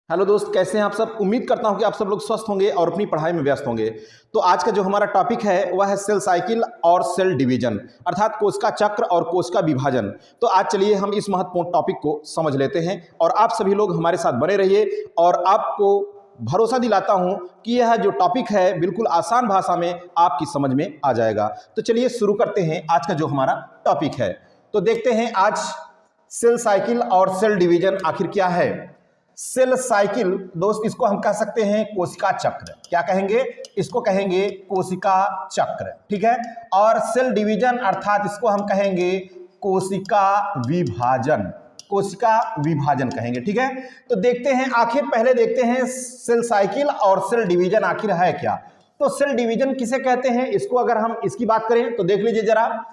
Hello दोस्त, कैसे हैं आप सब। उम्मीद करता हूं कि आप सब लोग स्वस्थ होंगे और अपनी पढ़ाई में व्यस्त होंगे। तो आज का जो हमारा टॉपिक है वह है सेल साइकिल और सेल डिवीजन, अर्थात कोशिका चक्र और कोशिका विभाजन। तो आज चलिए हम इस महत्वपूर्ण टॉपिक को समझ लेते हैं और आप सभी लोग हमारे साथ बने रहिए और आपको भरोसा दिलाता हूं कि यह जो टॉपिक है बिल्कुल आसान भाषा में आपकी समझ में आ जाएगा। तो चलिए शुरू करते हैं आज का जो हमारा टॉपिक है। तो देखते हैं आज सेल साइकिल और सेल डिवीजन आखिर क्या है। सेल साइकिल दोस्त, इसको हम कह सकते हैं कोशिका चक्र। क्या कहेंगे? इसको कहेंगे कोशिका चक्र, ठीक है। और सेल डिवीजन अर्थात इसको हम कहेंगे कोशिका विभाजन, कोशिका विभाजन कहेंगे, ठीक है। तो देखते हैं, आखिर पहले देखते हैं सेल साइकिल और सेल डिवीजन आखिर है क्या। तो सेल डिवीजन किसे कहते हैं, इसको अगर हम इसकी बात करें तो देख लीजिए जरा,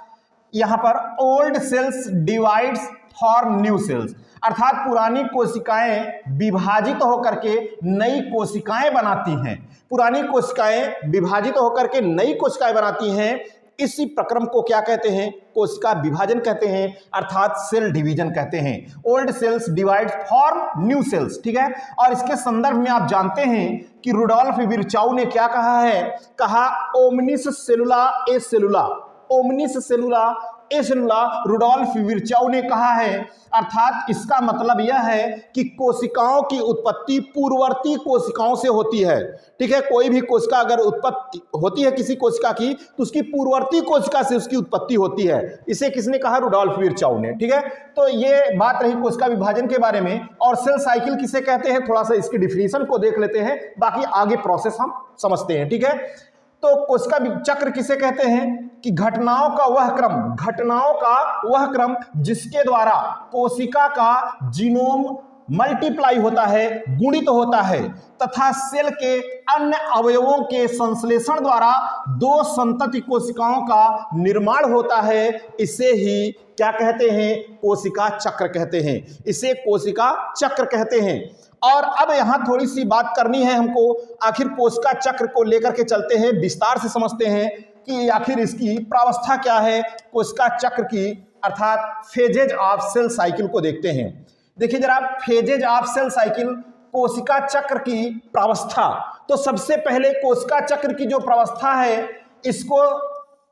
यहां पर old cells divides form new cells, अर्थात पुरानी कोशिकाएं विभाजित होकर के नई कोशिकाएं बनाती हैं। पुरानी कोशिकाएं विभाजित होकर के नई कोशिकाएं बनाती हैं। इसी प्रक्रम को क्या कहते हैं? कोशिका विभाजन कहते हैं, अर्थात सेल डिवीजन कहते हैं। Old cells divide form new cells, ठीक है। और इसके संदर्भ में आप जानते हैं कि रुडोल्फ विर्चाउ ने क्या कहा है? कहा ओमनिस सेलुला ए सेलुला, ओमनिस सेलुला ए सेलुला, रुडोल्फ विर्चाउ ने कहा है। अर्थात इसका मतलब यह है कि कोशिकाओं की उत्पत्ति पूर्ववर्ती कोशिकाओं से होती है, ठीक है। कोई भी कोशिका अगर उत्पत्ति होती है किसी कोशिका की तो उसकी पूर्ववर्ती कोशिका से उसकी उत्पत्ति होती है। इसे किसने कहा? रुडोल्फ विर्चाउ ने, ठीक है। तो ये बात रही कोशिका विभाजन के बारे में। और सेल साइकिल किसे कहते हैं, थोड़ा सा इसकी डिफिनीशन को देख लेते हैं, बाकी आगे प्रोसेस हम समझते हैं, ठीक है। तो कोशिका चक्र किसे कहते हैं कि घटनाओं का वह क्रम जिसके द्वारा कोशिका का जीनोम मल्टीप्लाई होता है, गुणित होता है, तथा सेल के अन्य अवयवों के संश्लेषण द्वारा दो संतति कोशिकाओं का निर्माण होता है। इसे ही क्या कहते हैं? कोशिका चक्र कहते हैं। इसे कोशिका चक्र कहते हैं। और अब यहां थोड़ी सी बात करनी है हमको। आखिर कोशिका चक्र को लेकर के चलते हैं, विस्तार से समझते हैं कि आखिर इसकी प्रावस्था क्या है कोशिका चक्र की, अर्थात फेजेज ऑफ सेल साइकिल को देखते हैं। देखिए जरा, फेजेज ऑफ सेल साइकिल, कोशिका चक्र की प्रावस्था। तो सबसे पहले कोशिका चक्र की जो प्रावस्था है, इसको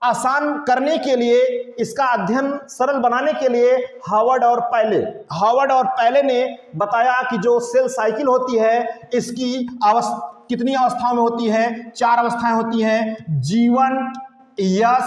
आसान करने के लिए, इसका अध्ययन सरल बनाने के लिए हार्वर्ड और पैले ने बताया कि जो सेल साइकिल होती है इसकी कितनी अवस्थाओं में होती है? 4 अवस्थाएं होती हैं, G1, S,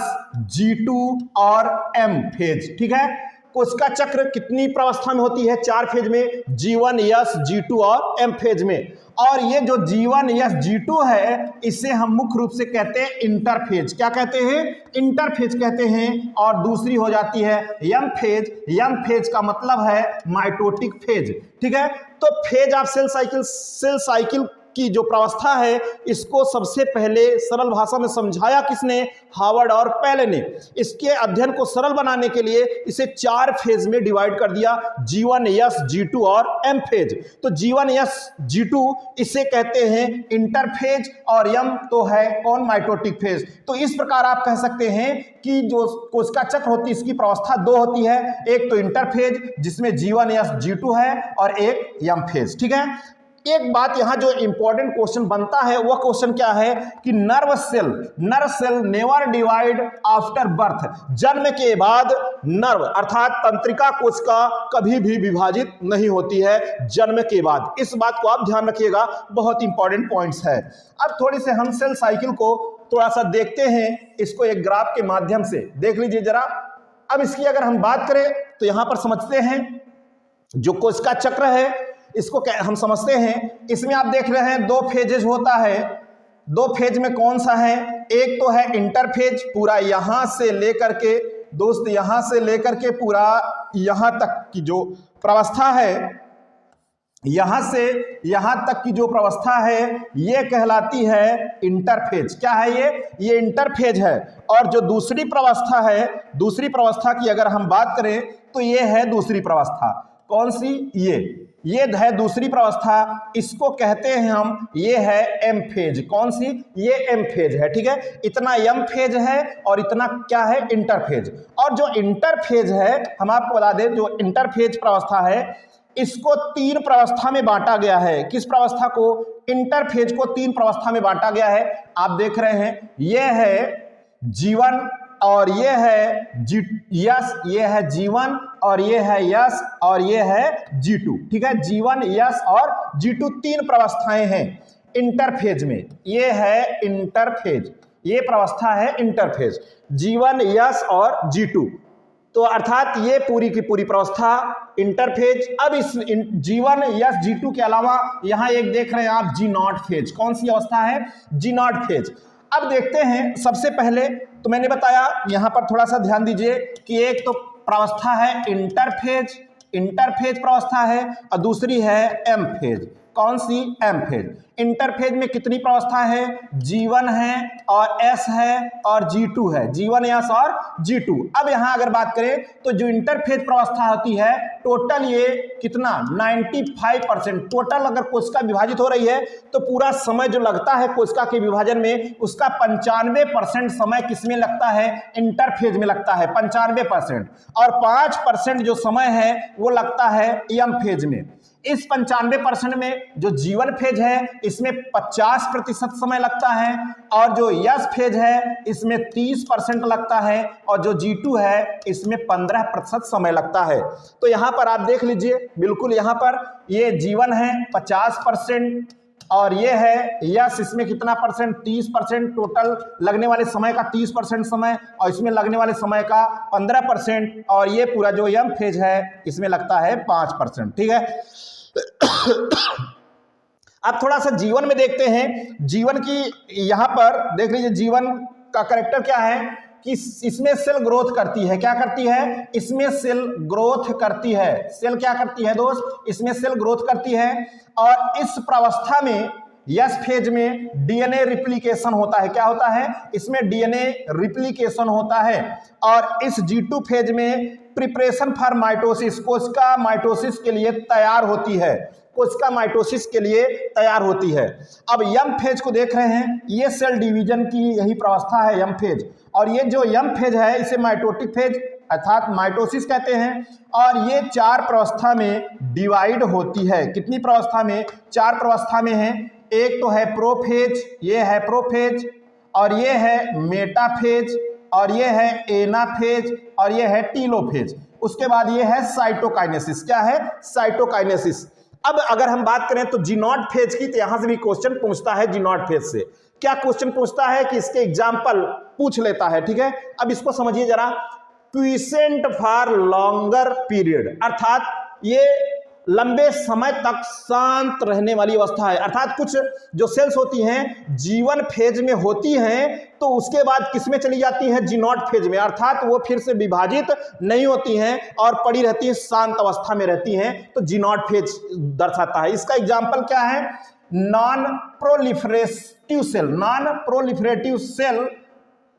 G2 और M फेज, ठीक है। कोशिका चक्र कितनी प्रावस्था में होती है? 4 फेज में, G1, S, G2 और M फेज में। और ये जो G1, S, G2 है, इसे हम मुख्य रूप से कहते हैं इंटरफेज। क्या कहते हैं? इंटरफेज कहते हैं। और दूसरी हो जाती है M फेज। M फेज का मतलब है माइटोटिक फेज, ठीक है। तो फेज ऑफ सेल साइकिल की जो प्रावस्था है, इसको सबसे पहले सरल भाषा में समझाया किसने? हार्वर्ड और पैले ने। इसके अध्ययन को सरल बनाने के लिए इसे 4 फेज में डिवाइड कर दिया, G1, S, G2 और M फेज। तो G1, S, G2 इसे कहते हैं इंटरफेज, और M तो है कौन? Mitotic phase. तो इस प्रकार आप कह सकते हैं कि जो कोशिका चक्र होती है इसकी प्रावस्था 2 होती है, एक तो इंटरफेज जिसमें G1, S, G2 है, और एक M फेज, ठीक है। एक बात यहां जो इंपॉर्टेंट क्वेश्चन बनता है, वह क्वेश्चन क्या है कि nerve cell never divide after birth, जन्म के बाद नर्व अर्थात तंत्रिका कोशिका कभी भी विभाजित नहीं होती है जन्म के बाद। इस बात को आप ध्यान रखिएगा, बहुत इंपॉर्टेंट पॉइंट्स है। अब थोड़ी से हम सेल साइकिल को थोड़ा सा देखते हैं, इसको एक ग्राफ के माध्यम से देख लीजिए जरा। अब इसकी अगर हम बात करें तो यहां पर समझते हैं जो कोशिका चक्र है इसको हम समझते हैं। इसमें आप देख रहे हैं 2 फेजेज होता है। 2 फेज में कौन सा है? एक तो है इंटरफेज, पूरा यहां से लेकर के दोस्त, यहां से लेकर के पूरा यहां तक की जो प्रावस्था है, यहां से यहां तक की जो प्रावस्था है, ये कहलाती है इंटरफेज। क्या है ये इंटरफेज है। और जो दूसरी प्रावस्था है, दूसरी प्रावस्था की अगर हम बात करें तो ये है दूसरी प्रावस्था। कौन सी? ये है दूसरी प्रावस्था, इसको कहते हैं हम, ये है एम फेज। कौन सी? ये एम फेज है, ठीक है। इतना एम फेज है और इतना क्या है? इंटरफेज। और जो इंटरफेज है, हम आपको बता दें, जो इंटरफेज प्रावस्था है इसको 3 प्रवस्था में बांटा गया है। किस प्रवस्था को? इंटरफेज को 3 प्रवस्था में बांटा गया है। आप देख रहे हैं, यह है G1 और ये है यस, ये है G1 और ये है यस और ये है G2। ठीक है, G1 यस और G2 3 प्रवस्थाएं हैं इंटरफेज में। ये है इंटरफेज, ये प्रवस्था है इंटरफेज, G1 यस और G2। तो अर्थात ये पूरी की पूरी प्रवस्था इंटरफेज। अब इस G1 यस G2 के अलावा यहां एक देख रहे हैं आप G0 फेज। कौन सी अवस्था है? G0 phase. अब देखते हैं, सबसे पहले तो मैंने बताया, यहां पर थोड़ा सा ध्यान दीजिए कि एक तो प्रवस्था है इंटरफेज, इंटरफेज प्रवस्था है, और दूसरी है एम फेज। कौन सी? M phase. इंटरफेज में कितनी प्रवस्था है? G1 है और S है और G2 है, G1 S और G2। अब यहां अगर बात करें तो जो इंटरफेज प्रवस्था होती है, टोटल ये कितना? 95%। टोटल अगर कोशिका विभाजित हो रही है तो पूरा समय जो लगता है कोशिका के विभाजन में, उसका 95% समय किसमें लगता है? इंटरफेज में लगता है 95%, और 5% जो समय है वो लगता है एम फेज में। इस 95% में जो G1 फेज है इसमें 50% समय लगता है, और जो यस फेज है इसमें 30% लगता है, और जो G2 है इसमें 15% समय लगता है। तो यहां पर आप देख लीजिए, बिल्कुल यहां पर ये G1 है 50% और ये है यस, इसमें कितना परसेंट? 30%। टोटल लगने वाले समय का 30% समय, और इसमें लगने वाले समय का 15%, और ये पूरा जो एम फेज है इसमें लगता है 5%। ठीक है, अब थोड़ा सा G1 में देखते हैं। G1 की यहां पर देख लीजिए, G1 का कैरेक्टर क्या है कि इसमें सेल ग्रोथ करती है। क्या करती है? इसमें सेल ग्रोथ करती है। सेल क्या करती है दोस्त? इसमें सेल ग्रोथ करती है, और इस प्रवस्था में यस फेज में डीएनए रिप्लिकेशन होता है। क्या होता है? इसमें डीएनए रिप्लिकेशन होता है। और इस G2 फेज में प्रिपरेशन फॉर माइटोसिस, कोशिका माइटोसिस के लिए तैयार होती है, कोशिका माइटोसिस के लिए तैयार होती है। अब यम फेज को देख रहे हैं, ये सेल डिवीजन की यही प्रवस्था है यम फेज, और ये जो यम फेज है इसे माइटोटिक फेज अर्थात माइटोसिस कहते हैं, और ये 4 प्रवस्था में डिवाइड होती है। कितनी प्रवस्था में? 4 प्रवस्था में है। एक तो है प्रोफेज, ये है प्रोफेज, और ये है मेटाफेज, और ये है एनाफेज, और ये है टीलोफेज। उसके बाद ये है साइटोकाइनेसिस। क्या है? साइटोकाइनेसिस। अब अगर हम बात करें तो G0 फेज की, तो यहां से भी क्वेश्चन पूछता है G0 फेज से। क्या क्वेश्चन पूछता है कि इसके एग्जाम्पल पूछ लेता है। ठीक है, अब इसको समझिए जरा। क्विसेंट फॉर लॉन्गर पीरियड, अर्थात ये लंबे समय तक शांत रहने वाली अवस्था है। अर्थात कुछ जो सेल्स होती हैं G1 फेज में होती हैं, तो उसके बाद किस में चली जाती हैं? G0 फेज में, अर्थात वो फिर से विभाजित नहीं होती हैं और पड़ी रहती हैं, शांत अवस्था में रहती हैं। तो G0 फेज दर्शाता है। इसका एग्जाम्पल क्या है? Non proliferative cell, non proliferative cell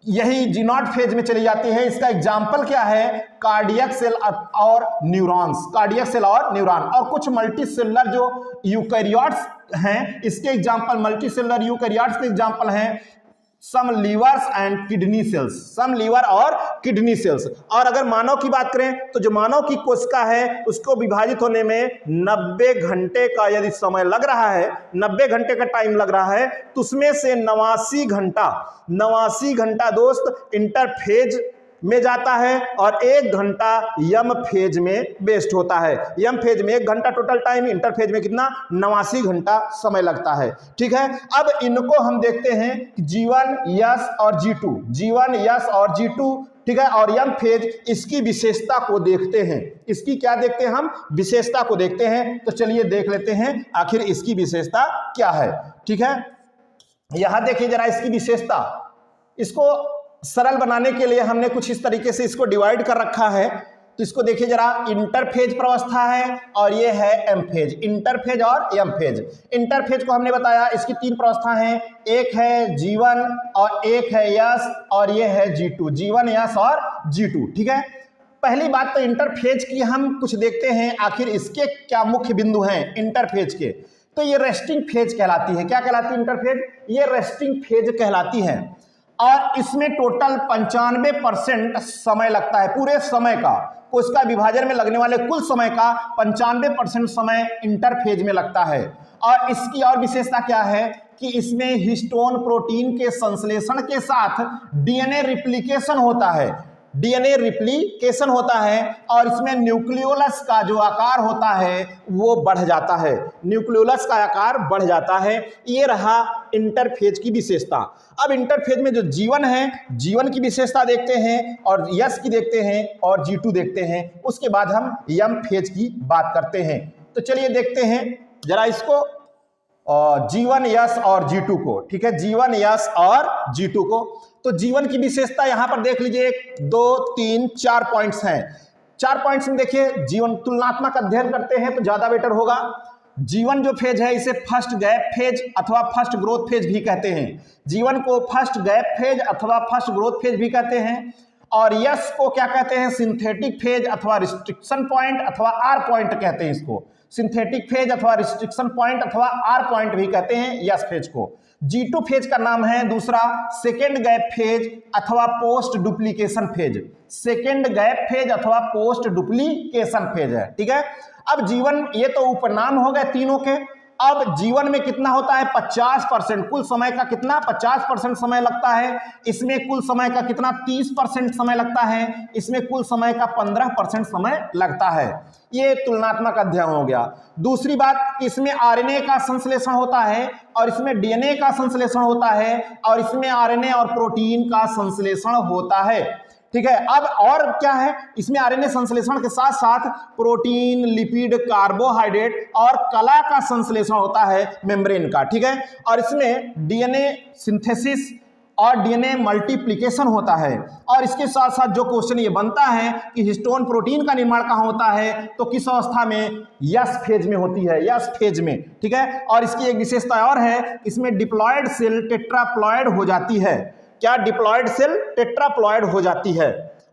यही G0 फेज में चली जाती है। इसका एग्जाम्पल क्या है? कार्डियक सेल और न्यूरॉन्स, कार्डियक सेल और न्यूरॉन। और कुछ मल्टी सेलुलर जो यूकैरियोट्स हैं, इसके एग्जाम्पल, मल्टी सेलुलर यूकैरियोट्स के एग्जाम्पल हैं some livers and kidney cells, some liver और किडनी सेल्स। और अगर मानव की बात करें तो जो मानव की कोशिका है उसको विभाजित होने में 90 घंटे का यदि समय लग रहा है, 90 घंटे का टाइम लग रहा है, तो उसमें से 89 घंटा दोस्त इंटरफेज में जाता है और 1 घंटा यम फेज में वेस्ट होता है। यम फेज में 1 घंटा टोटल टाइम, इंटरफेज में कितना? 89 घंटा समय लगता है। ठीक है, अब इनको हम देखते हैं G1 यस और G2, G1 यस और G2। ठीक है, और यम फेज, इसकी विशेषता को देखते हैं। इसकी क्या देखते हैं हम? विशेषता को देखते हैं। तो चलिए देख लेते हैं आखिर इसकी विशेषता क्या है। ठीक है, यहां देखिए जरा इसकी विशेषता। इसको सरल बनाने के लिए हमने कुछ इस तरीके से इसको डिवाइड कर रखा है। तो इसको देखिए जरा, इंटरफेज प्रवस्था है और ये है एम फेज, इंटरफेज और एम फेज। इंटरफेज को हमने बताया इसकी 3 प्रवस्था हैं, एक है G1 और एक है यस और ये है G2, G1 यस और G2। ठीक है, पहली बात तो इंटरफेज की हम कुछ देखते हैं, आखिर इसके क्या मुख्य बिंदु हैं इंटरफेज के। तो ये रेस्टिंग फेज कहलाती है। क्या कहलाती है इंटरफेज? ये रेस्टिंग फेज कहलाती है, और इसमें टोटल 95% समय लगता है, पूरे समय का। कोशिका विभाजन में लगने वाले कुल समय का 95% समय इंटरफेज में लगता है। और इसकी और विशेषता क्या है कि इसमें हिस्टोन प्रोटीन के संश्लेषण के साथ डीएनए रिप्लिकेशन होता है, डीएनए रिप्लिकेशन होता है और इसमें न्यूक्लियोलस का जो आकार होता है वो बढ़ जाता है, न्यूक्लियोलस का आकार बढ़ जाता है। ये रहा इंटरफेज की विशेषता। अब इंटरफेज में जो जीवन है, जीवन की विशेषता देखते हैं और यस की देखते हैं और G2 देखते हैं, उसके बाद हम एम फेज की बात करते हैं। तो चलिए देखते हैं जरा इसको, G1 यस और G2 को, ठीक है, G1 यस और G2 को। तो जीवन की विशेषता यहां पर देख लीजिए, 2 3 4 पॉइंट्स हैं। 4 पॉइंट्स में देखिए, जीवन तुलनात्मक अध्ययन करते हैं तो ज्यादा बेटर होगा। जीवन जो फेज है इसे फर्स्ट गैप फेज अथवा फर्स्ट ग्रोथ फेज भी कहते हैं। जीवन को फर्स्ट गैप फेज अथवा फर्स्ट ग्रोथ फेज भी कहते हैं। और यस को क्या कहते हैं, सिंथेटिक फेज अथवा रिस्ट्रिक्शन पॉइंट अथवा आर पॉइंट कहते हैं इसको। सिंथेटिक फेज अथवा रिस्ट्रिक्शन पॉइंट अथवा आर पॉइंट भी कहते हैं यस फेज को। G2 फेज का नाम है दूसरा सेकेंड गैप फेज अथवा post duplication phase. Second gap phase अथवा पोस्ट डुप्लीकेशन फेज है, ठीक है। अब जीवन, ये तो उपनाम हो गए तीनों के। अब जीवन में कितना होता है, 50%, कुल समय का कितना 50% समय लगता है। इसमें कुल समय का कितना 30% समय लगता है। इसमें कुल समय का 15% समय लगता है। ये तुलनात्मक अध्ययन हो गया। दूसरी बात, इसमें आरएनए का संश्लेषण होता है और इसमें डीएनए का संश्लेषण होता है और इसमें आरएनए और प्रोटीन का संश्लेषण होता है, ठीक है। अब और क्या है, इसमें आरएनए संश्लेषण के साथ साथ प्रोटीन, लिपिड, कार्बोहाइड्रेट और कला का संश्लेषण होता है, मेम्ब्रेन का, ठीक है। और इसमें डीएनए सिंथेसिस और डीएनए मल्टीप्लिकेशन होता है। और इसके साथ साथ जो क्वेश्चन ये बनता है कि हिस्टोन प्रोटीन का निर्माण कहाँ होता है, तो किस अवस्था में, यस फेज में होती है, यस फेज में, ठीक है। और इसकी एक विशेषता और है, इसमें डिप्लॉयड सेल टेट्राप्लॉयड हो जाती है। क्या, डिप्लॉयड सेल टेट्राप्लॉयड हो जाती है।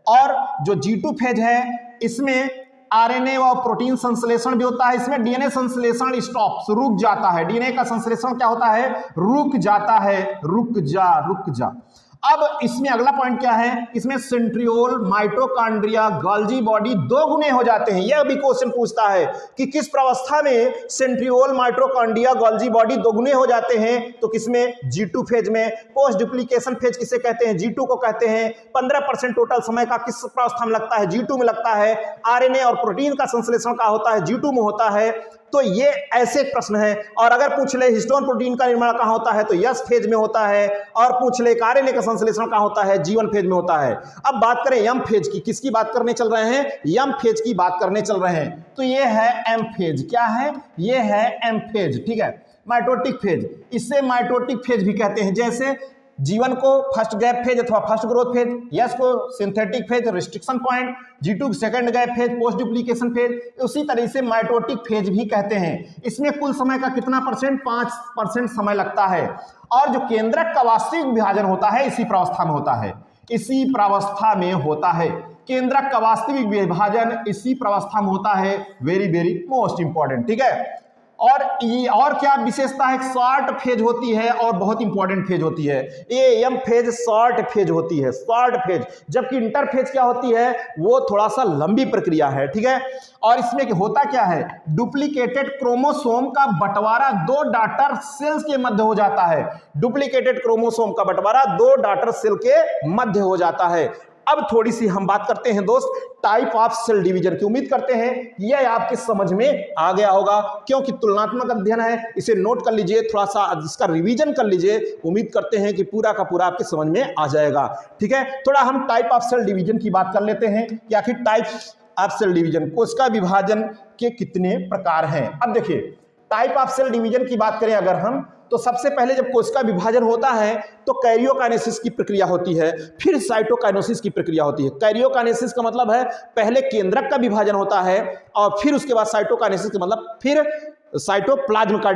और जो G2 फेज है इसमें आरएनए और प्रोटीन संश्लेषण भी होता है। इसमें डीएनए संश्लेषण स्टॉप्स, रुक जाता है। डीएनए का संश्लेषण क्या होता है, रुक जाता है, रुक जा। अब इसमें अगला पॉइंट क्या है, इसमें सेंट्रियोल, माइटोकॉन्ड्रिया, गोल्जी बॉडी 2 गुने हो जाते हैं। यह भी क्वेश्चन पूछता है कि किस प्रावस्था में सेंट्रियोल, माइटोकॉन्ड्रिया, गोल्जी बॉडी 2 गुने हो जाते हैं, तो किसमें, G2 फेज में। पोस्ट डुप्लीकेशन फेज किसे कहते हैं, G2 को कहते हैं। 15% टोटल समय का किस प्रावस्था में लगता है, G2 में लगता है। आरएनए और प्रोटीन का संश्लेषण का होता है, G2 में होता है। तो ये ऐसे प्रश्न है। और अगर पूछ ले हिस्टोन प्रोटीन का निर्माण कहाँ होता है, तो यस फेज में होता है। और पूछ ले आरएनए का संश्लेषण कहाँ होता है, G1 फेज में होता है। अब बात करें एम फेज की, किसकी बात करने चल रहे हैं, एम फेज की बात करने चल रहे हैं। तो ये है एम फेज, क्या है, ये है एम फेज, ठीक है। माइटोटिक फेज, इससे माइटोटिक फेज भी कहते हैं। जैसे जीवन को फर्स्ट गैप फेज अथवा फर्स्ट ग्रोथ फेज, यस को synthetic phase, restriction point, G2 second gap phase, post duplication phase, उसी तरह से माइटोटिक फेज भी कहते हैं। इसमें कुल समय का कितना परसेंट, 5% समय लगता है। और जो केंद्रक का वास्तविक विभाजन होता है इसी प्रावस्था में होता है, इसी प्रावस्था में होता है। केंद्रक का वास्तविक विभाजन इसी प्रावस्था में होता है। वेरी वेरी मोस्ट इंपॉर्टेंट, ठीक है। और ये और क्या विशेषता है, शॉर्ट फेज होती है और बहुत इंपॉर्टेंट फेज होती है। एम फेज शॉर्ट फेज होती है, शॉर्ट फेज, जबकि इंटरफेज क्या होती है, वो थोड़ा सा लंबी प्रक्रिया है, ठीक है। और इसमें होता क्या है, डुप्लीकेटेड क्रोमोसोम का बंटवारा 2 डॉटर सेल्स के मध्य हो जाता है। डुप्लीकेटेड क्रोमोसोम का बंटवारा 2 डॉटर सेल के मध्य हो जाता है। अब थोड़ी सी हम बात करते हैं दोस्त टाइप ऑफ सेल डिवीजन की। उम्मीद करते हैं यह आपके समझ में आ गया होगा, क्योंकि तुलनात्मक अध्ययन है, इसे नोट कर लीजिए, थोड़ा सा इसका रिवीजन कर लीजिए। उम्मीद करते हैं कि पूरा का पूरा आपके समझ में आ जाएगा, ठीक है। थोड़ा हम टाइप ऑफ सेल डिवीजन की बात कर लेते हैं कि आखिर टाइप्स ऑफ सेल डिवीजन, कोशिका विभाजन के कितने प्रकार हैं। अब देखिए, टाइप ऑफ सेल डिवीजन की बात करें अगर हम, तो सबसे पहले जब कोशिका विभाजन होता है तो कैरियोकाइनेसिस की प्रक्रिया होती है, फिर साइटोकाइनेसिस की प्रक्रिया होती है। कैरियोकाइनेसिस का मतलब है पहले केंद्रक का विभाजन होता है और फिर उसके बाद साइटोकाइनेसिस का मतलब फिर साइटोप्लाज्म का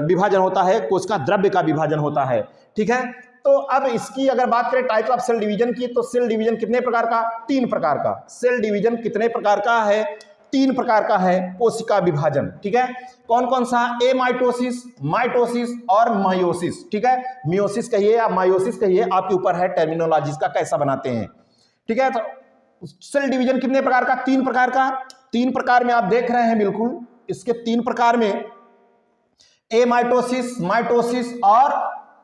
विभाजन होता है, कोशिका द्रव्य का विभाजन होता है, ठीक है। तो अब इसकी अगर बात करें टाइप ऑफ सेल डिवीजन की, तो सेल डिवीजन कितने प्रकार का, 3 प्रकार का। सेल डिवीजन कितने प्रकार का है, 3 प्रकार का है कोशिका विभाजन, ठीक है। कौन कौन सा, ए माइटोसिस, माइटोसिस और मायोसिस, ठीक है। मियोसिस कहिए या मायोसिस कहिए, आपके ऊपर है टर्मिनोलॉजी का कैसा बनाते हैं, ठीक है। तो सेल डिवीजन कितने प्रकार का? 3 प्रकार का। 3 प्रकार में आप देख रहे हैं, बिल्कुल इसके 3 प्रकार में एमाइटोसिस, माइटोसिस और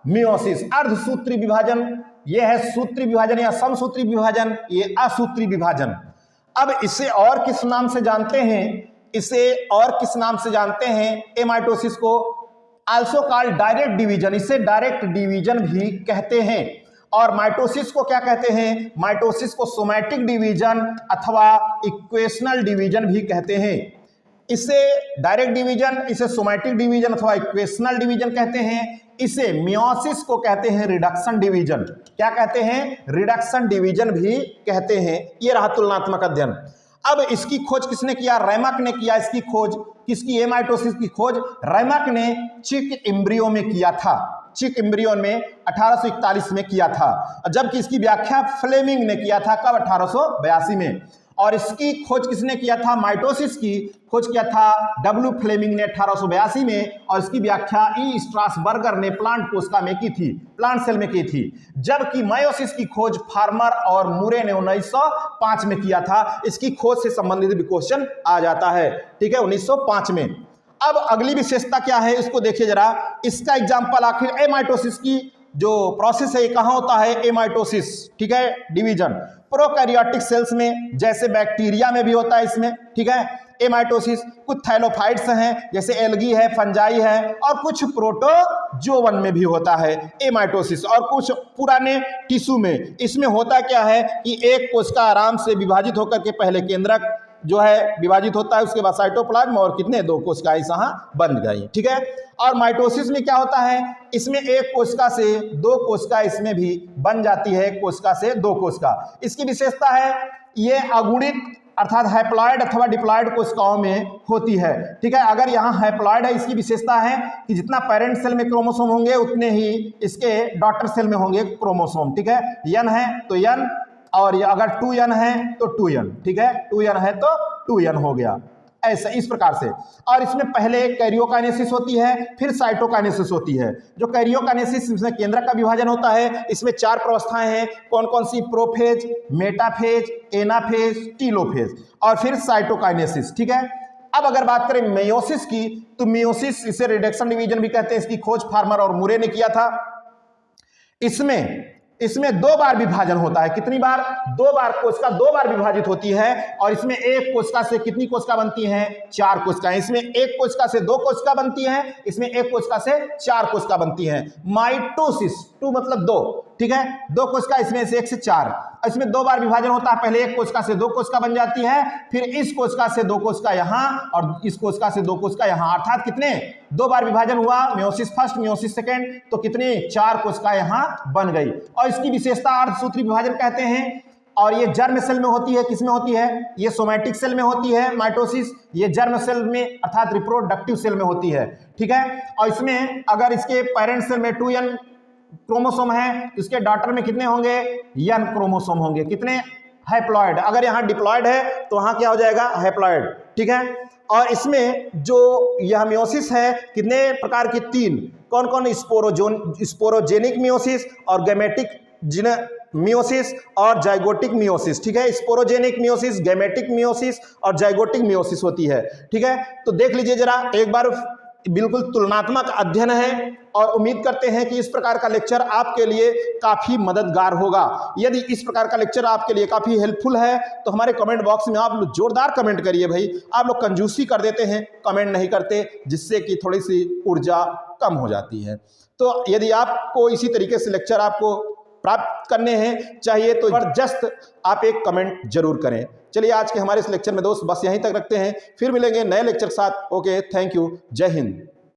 मियोसिस। अर्धसूत्री विभाजन ये है सूत्री विभाजन या समसूत्री विभाजन, ये असूत्री विभाजन। अब इसे और किस नाम से जानते हैं? इसे और किस नाम से जानते हैं? एमाइटोसिस को आल्सो कॉल्ड डायरेक्ट डिवीजन, इसे डायरेक्ट डिवीजन भी कहते हैं। और माइटोसिस को क्या कहते हैं? माइटोसिस को सोमैटिक डिवीजन अथवा इक्वेशनल डिवीजन भी कहते हैं। इसे डायरेक्ट डिवीजन, इसे सोमैटिक डिवीजन अथवा इक्वेशनल डिवीजन कहते हैं। इसे मियोसिस को कहते हैं रिडक्शन डिवीजन। क्या कहते हैं? रिडक्शन डिवीजन भी कहते हैं। यह रहा तुलनात्मक अध्ययन। अब इसकी खोज किसने किया? रैमक ने किया इसकी खोज। किसकी? एमाइटोसिस की खोज रैमक ने चिक एम्ब्रियो में किया था। चिक एम्ब्रियो में 1841 में किया था, जबकि इसकी व्याख्या फ्लेमिंग ने किया था। कब? 1882 में। और इसकी खोज किसने किया था? माइटोसिस की खोज किया था डब्ल्यू फ्लेमिंग ने 1882 में, और इसकी व्याख्या ई स्ट्रासबर्गर ने प्लांट कोशिका में की थी, प्लांट सेल में की थी। जबकि मायोसिस की खोज फार्मर और मुरे ने 1905 में किया था। इसकी खोज से संबंधित भी क्वेश्चन आ जाता है, ठीक है, 1905 में। अब अगली विशेषता क्या है, इसको देखिए जरा। इसका एग्जाम्पल आखिर एमाइटोसिस की जो प्रोसेस है, कहाँ होता है? एमाइटोसिस, ठीक है, डिवीजन प्रोकैरियोटिक सेल्स में, जैसे बैक्टीरिया में भी होता है इसमें, ठीक है, एमाइटोसिस। कुछ थैलोफाइट्स हैं, जैसे एल्गी है, फंजाई है, और कुछ प्रोटोजोवन में भी होता है एमाइटोसिस, और कुछ पुराने टिश्यू में। इसमें होता क्या है कि एक कोशिका आराम से विभाजित होकर के पहले केंद्रक जो है विभाजित होता है, उसके बाद साइटोप्लाज्म, और कितने? 2 कोशिकाएं यहाँ बन गई, ठीक है। और माइटोसिस में क्या होता है? इसमें एक कोशिका से 2 कोशिका इसमें भी बन जाती है, कोशिका से 2 कोशिका। इसकी विशेषता है ये अगुणित अर्थात हैप्लॉइड अथवा डिप्लॉइड कोशिकाओं में होती है, ठीक है। अगर यहाँ हैप्लॉइड है, इसकी विशेषता है कि जितना पेरेंट सेल में क्रोमोसोम होंगे उतने ही इसके डॉटर सेल में होंगे क्रोमोसोम, ठीक है। n है तो n, और ये अगर 2n है तो 2n, ठीक है, 2n है तो 2n हो गया, ऐसा इस प्रकार से। और इसमें पहले कैरियोकाइनेसिस होती है, फिर साइटोकाइनेसिस होती है। जो कैरियोकाइनेसिस, इसमें केंद्रक का विभाजन होता है। इसमें 4 प्रावस्थाएं हैं, कौन कौन सी? प्रोफेज, मेटाफेज, एनाफेज, टीलोफेज, और फिर साइटोकाइनेसिस, ठीक है। अब अगर बात करें मेयोसिस की, तो मेयोसिस इसे रिडक्शन डिवीजन भी कहते हैं। इसकी खोज फार्मर और मुरे ने किया था। इसमें 2 बार विभाजन होता है। कितनी बार? 2 बार। कोशिका 2 बार विभाजित होती है, और इसमें एक कोशिका से कितनी कोशिका बनती हैं? 4 कोशिकाएं। इसमें एक कोशिका से 2 कोशिका बनती हैं, इसमें एक कोशिका से 4 कोशिका बनती हैं। माइटोसिस, 2 मतलब 2, ठीक है, 2 कोशिका, इसमें से 1 से 4। इसमें 2 बार विभाजन होता है। पहले एक कोशिका से 2 कोशिका बन जाती है, फिर इस कोशिका से 2 कोशिका यहाँ, और इस कोशिका से 2 कोशिका यहाँ, अर्थात कितने? 2 बार विभाजन हुआ। मियोसिस फर्स्ट, मियोसिस सेकेंड, तो कितने? 4 कोशिका यहाँ बन गई। और इसकी विशेषता अर्धसूत्री विभाजन कहते हैं। और ये जर्म सेल में होती है। किसमें होती है? ये सोमैटिक सेल में होती है माइटोसिस, ये जर्म सेल में अर्थात रिप्रोडक्टिव सेल में होती है, ठीक है। और इसमें अगर इसके पेरेंट सेल में 2n क्रोमोसोम है, इसके डॉटर में कितने होंगे? n क्रोमोसोम होंगे। कितने? हैप्लॉइड। अगर यहाँ डिप्लॉइड है तो वहाँ क्या हो जाएगा? हैप्लॉइड, ठीक है। और इसमें जो यह मियोसिस है, कितने प्रकार की? 3। कौन कौन? स्पोरोजेनिक मियोसिस और गैमेटिक मियोसिस और जाइगोटिक मियोसिस, ठीक है। स्पोरोजेनिक मियोसिस, गैमेटिक मियोसिस और जाइगोटिक मियोसिस होती है, ठीक है। तो देख लीजिए जरा एक बार, बिल्कुल तुलनात्मक अध्ययन है, और उम्मीद करते हैं कि इस प्रकार का लेक्चर आपके लिए काफ़ी मददगार होगा। यदि इस प्रकार का लेक्चर आपके लिए काफ़ी हेल्पफुल है तो हमारे कमेंट बॉक्स में आप लोग जोरदार कमेंट करिए भाई। आप लोग कंजूसी कर देते हैं, कमेंट नहीं करते, जिससे कि थोड़ी सी ऊर्जा कम हो जाती है। तो यदि आपको इसी तरीके से लेक्चर आपको प्राप्त करने हैं चाहिए तो जबरदस्त आप एक कमेंट जरूर करें। चलिए आज के हमारे इस लेक्चर में दोस्त बस यहीं तक रखते हैं, फिर मिलेंगे नए लेक्चर के साथ। ओके, थैंक यू, जय हिंद।